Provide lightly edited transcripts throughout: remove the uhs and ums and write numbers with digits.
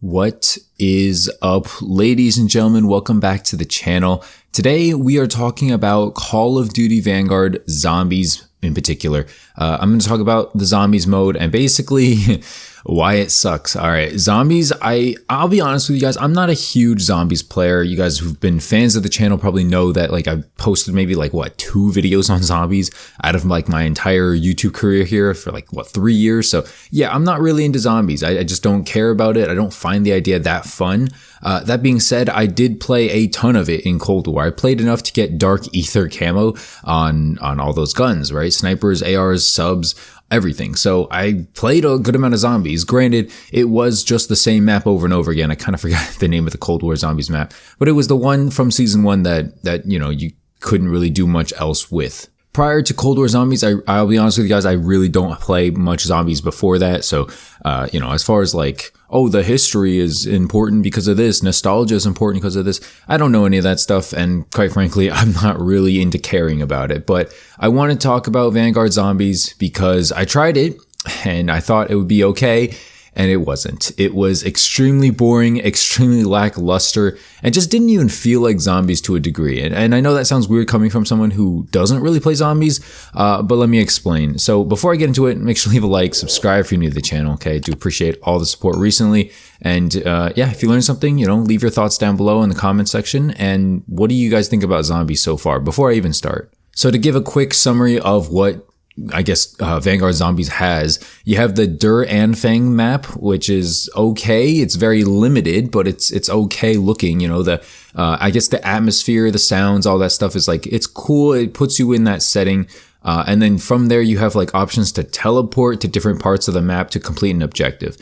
What is up, ladies and gentlemen? Welcome back to the channel. Today we are talking about Call of Duty Vanguard Zombies in particular. I'm going to talk about the zombies mode and basically why it sucks. All right, zombies, I'll be honest with you guys, I'm not a huge zombies player. You guys who've been fans of the channel probably know that I've posted maybe 2 videos on zombies out of my entire YouTube career here for 3 years. So yeah, I'm not really into zombies. I just don't care about it. I don't find the idea that fun. That being said, I did play a ton of it in Cold War. I played enough to get dark ether camo on all those guns, right? Snipers, ARs, subs, everything. So I played a good amount of zombies. Granted, it was just the same map over and over again. I kind of forgot the name of the Cold War Zombies map, but it was the one from season 1 that you couldn't really do much else with. Prior to Cold War Zombies, I'll be honest with you guys, I really don't play much zombies before that. So, as far as the history is important because of this, nostalgia is important because of this, I don't know any of that stuff. And quite frankly, I'm not really into caring about it. But I want to talk about Vanguard Zombies because I tried it and I thought it would be okay. And it wasn't. It was extremely boring, extremely lackluster, and just didn't even feel like zombies to a degree. And I know that sounds weird coming from someone who doesn't really play zombies, but let me explain. So before I get into it, make sure to leave a like, subscribe if you're new to the channel, okay? I do appreciate all the support recently. And yeah, if you learned something, leave your thoughts down below in the comment section. And what do you guys think about zombies so far before I even start? So to give a quick summary of what Vanguard Zombies has, you have the Der Anfang map, which is okay. It's very limited, but it's okay looking. I guess the atmosphere, the sounds, all that stuff is it's cool. It puts you in that setting. And then from there, you have options to teleport to different parts of the map to complete an objective.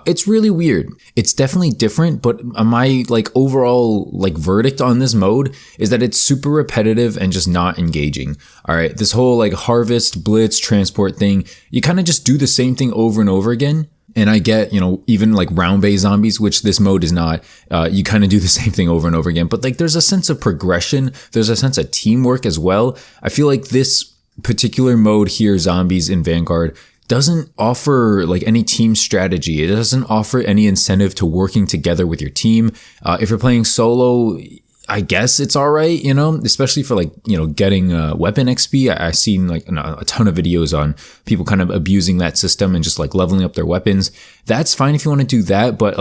It's really weird. It's definitely different, but my overall verdict on this mode is that it's super repetitive and just not engaging. All right, this whole harvest, blitz, transport thing, you kind of just do the same thing over and over again. And I get, even round-based zombies, which this mode is not, you kind of do the same thing over and over again. But there's a sense of progression. There's a sense of teamwork as well. I feel like this particular mode here, Zombies in Vanguard, doesn't offer any team strategy. It doesn't offer any incentive to working together with your team. If you're playing solo, I guess it's all right, especially for getting weapon XP. I've seen a ton of videos on people kind of abusing that system and just leveling up their weapons. That's fine if you want to do that, but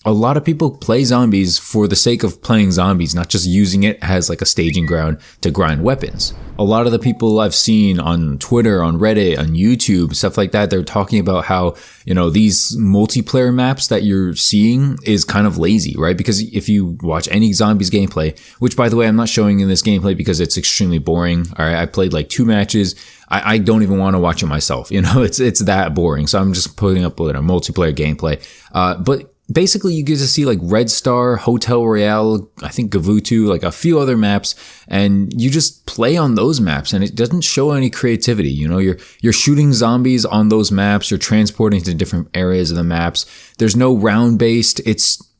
a lot of people play zombies for the sake of playing zombies, not just using it as a staging ground to grind weapons. A lot of the people I've seen on Twitter, on Reddit, on YouTube, stuff like that, they're talking about how, these multiplayer maps that you're seeing is kind of lazy, right? Because if you watch any zombies gameplay, which by the way, I'm not showing in this gameplay because it's extremely boring. All right. I played 2 matches. I don't even want to watch it myself. It's that boring. So I'm just putting up with a multiplayer gameplay. But basically, you get to see Red Star, Hotel Royale, I think Gavutu, a few other maps, and you just play on those maps, and it doesn't show any creativity. You're shooting zombies on those maps, you're transporting to different areas of the maps. There's no round-based.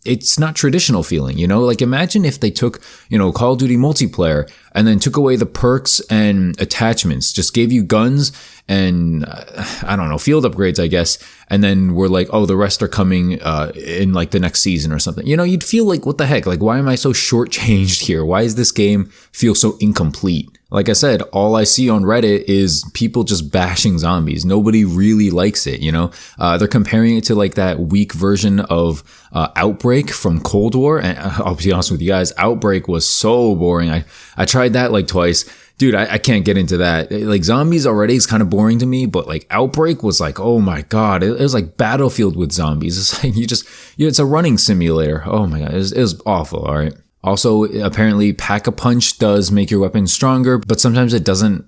It's not traditional feeling, imagine if they took, Call of Duty multiplayer and then took away the perks and attachments, just gave you guns and, I don't know, field upgrades, I guess. And then we're the rest are coming, in the next season or something. You'd feel what the heck? Why am I so shortchanged here? Why does this game feel so incomplete? Like I said, all I see on Reddit is people just bashing zombies. Nobody really likes it, They're comparing it to that weak version of Outbreak from Cold War. And I'll be honest with you guys, Outbreak was so boring. I tried that twice. Dude, I can't get into that. Zombies already is kind of boring to me, but Outbreak was oh my God. It was Battlefield with zombies. It's it's a running simulator. Oh my God. It was awful. All right. Also, apparently Pack-a-Punch does make your weapon stronger, but sometimes it doesn't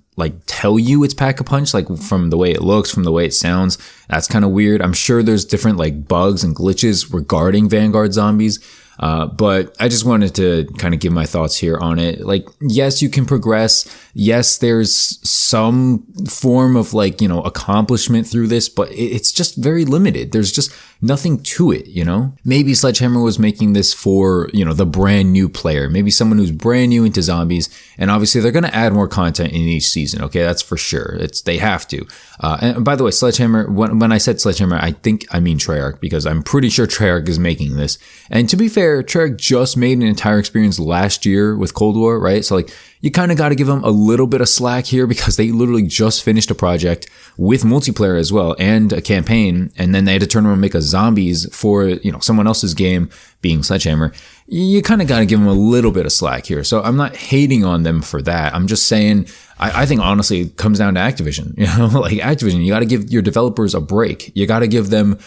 tell you it's Pack-a-Punch, from the way it looks, from the way it sounds. That's kind of weird. I'm sure there's different bugs and glitches regarding Vanguard Zombies. But I just wanted to kind of give my thoughts here on it. Like, yes, you can progress. Yes, there's some form of like, accomplishment through this, but it's just very limited. There's just nothing to it, Maybe Sledgehammer was making this for, the brand new player, maybe someone who's brand new into zombies. And obviously they're going to add more content in each season. Okay. That's for sure. They have to. And by the way, Sledgehammer, when I said Sledgehammer, I think I mean Treyarch, because I'm pretty sure Treyarch is making this. And to be fair, Treyarch just made an entire experience last year with Cold War, right? So like, you kind of got to give them a little bit of slack here, because they literally just finished a project with multiplayer as well and a campaign. And then they had to turn around and make a zombies for, someone else's game, being Sledgehammer. You kind of got to give them a little bit of slack here. So I'm not hating on them for that. I'm just saying, I think honestly it comes down to Activision. Like Activision, you got to give your developers a break. You got to give them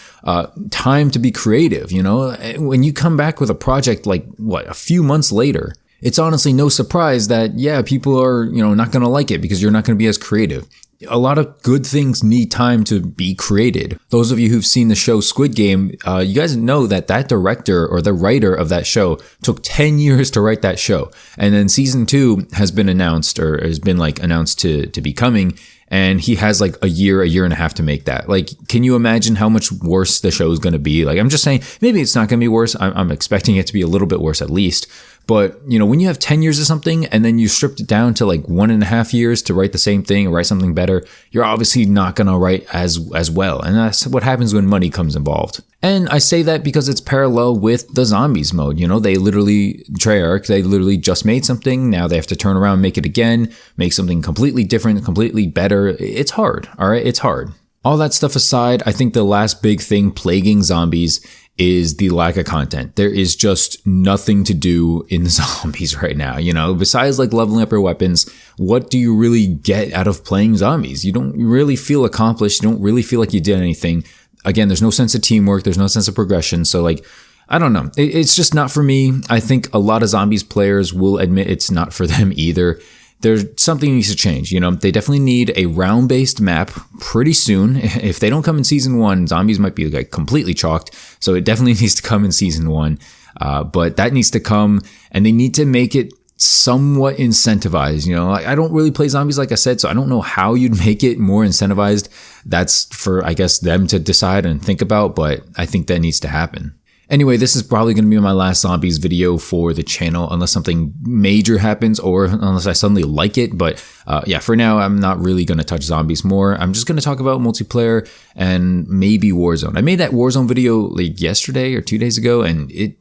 time to be creative. When you come back with a project like a few months later, it's honestly no surprise that, yeah, people are, not going to like it because you're not going to be as creative. A lot of good things need time to be created. Those of you who've seen the show Squid Game, you guys know that director or the writer of that show took 10 years to write that show. And then season 2 has been announced, or has been like announced to be coming. And he has like a year and a half to make that. Like, can you imagine how much worse the show is going to be? Like, I'm just saying, maybe it's not going to be worse. I'm expecting it to be a little bit worse at least. But, when you have 10 years of something and then you stripped it down to like 1.5 years to write the same thing or write something better, you're obviously not going to write as well. And that's what happens when money comes involved. And I say that because it's parallel with the zombies mode. Treyarch, they literally just made something. Now they have to turn around and make it again, make something completely different, completely better. It's hard. All right. It's hard. All that stuff aside, I think the last big thing plaguing zombies is the lack of content. There is just nothing to do in the zombies right now. Besides like leveling up your weapons, what do you really get out of playing zombies? You don't really feel accomplished. You don't really feel like you did anything. Again, there's no sense of teamwork. There's no sense of progression. So like, I don't know. It's just not for me. I think a lot of zombies players will admit it's not for them either. There's something needs to change. They definitely need a round-based map pretty soon. If they don't come in season 1, zombies might be like completely chalked. So it definitely needs to come in season 1. But that needs to come, and they need to make it somewhat incentivized. I don't really play zombies, like I said, so I don't know how you'd make it more incentivized. That's for, I guess, them to decide and think about, but I think that needs to happen. Anyway, this is probably going to be my last zombies video for the channel unless something major happens or unless I suddenly like it. But yeah, for now, I'm not really going to touch zombies more. I'm just going to talk about multiplayer and maybe Warzone. I made that Warzone video like yesterday or 2 days ago, and it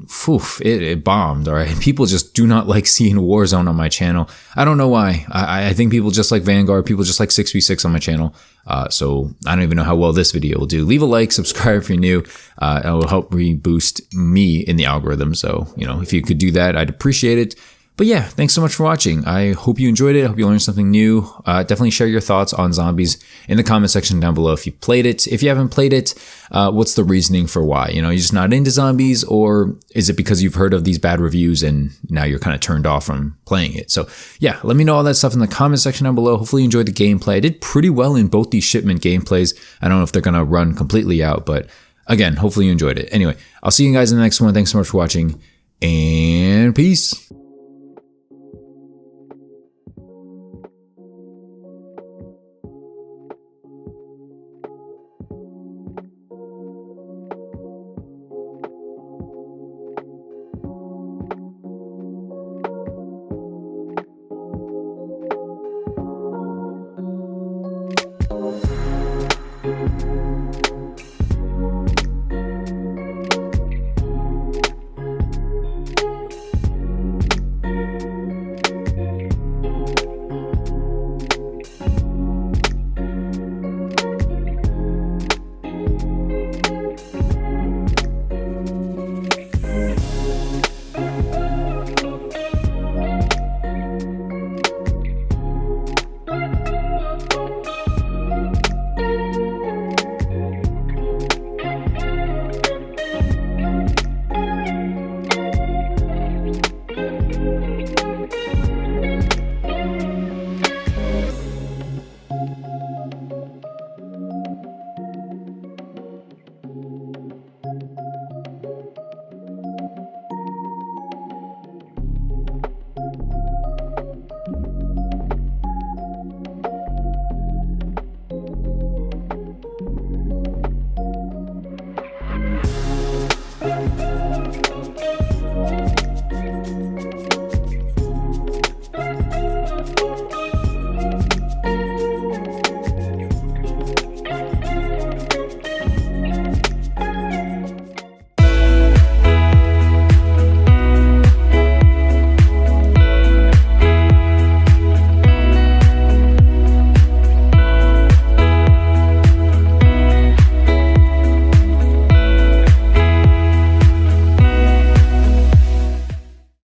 bombed. All right, people just do not like seeing Warzone on my channel. I don't know why. I think people just like Vanguard. People just like 6v6 on my channel. So I don't even know how well this video will do. Leave a like, subscribe if you're new. It will help reboost me in the algorithm. So, if you could do that, I'd appreciate it. But yeah, thanks so much for watching. I hope you enjoyed it. I hope you learned something new. Definitely share your thoughts on zombies in the comment section down below if you played it. If you haven't played it, what's the reasoning for why? You're just not into zombies, or is it because you've heard of these bad reviews and now you're kind of turned off from playing it? So yeah, let me know all that stuff in the comment section down below. Hopefully you enjoyed the gameplay. I did pretty well in both these shipment gameplays. I don't know if they're going to run completely out, but again, hopefully you enjoyed it. Anyway, I'll see you guys in the next one. Thanks so much for watching, and peace.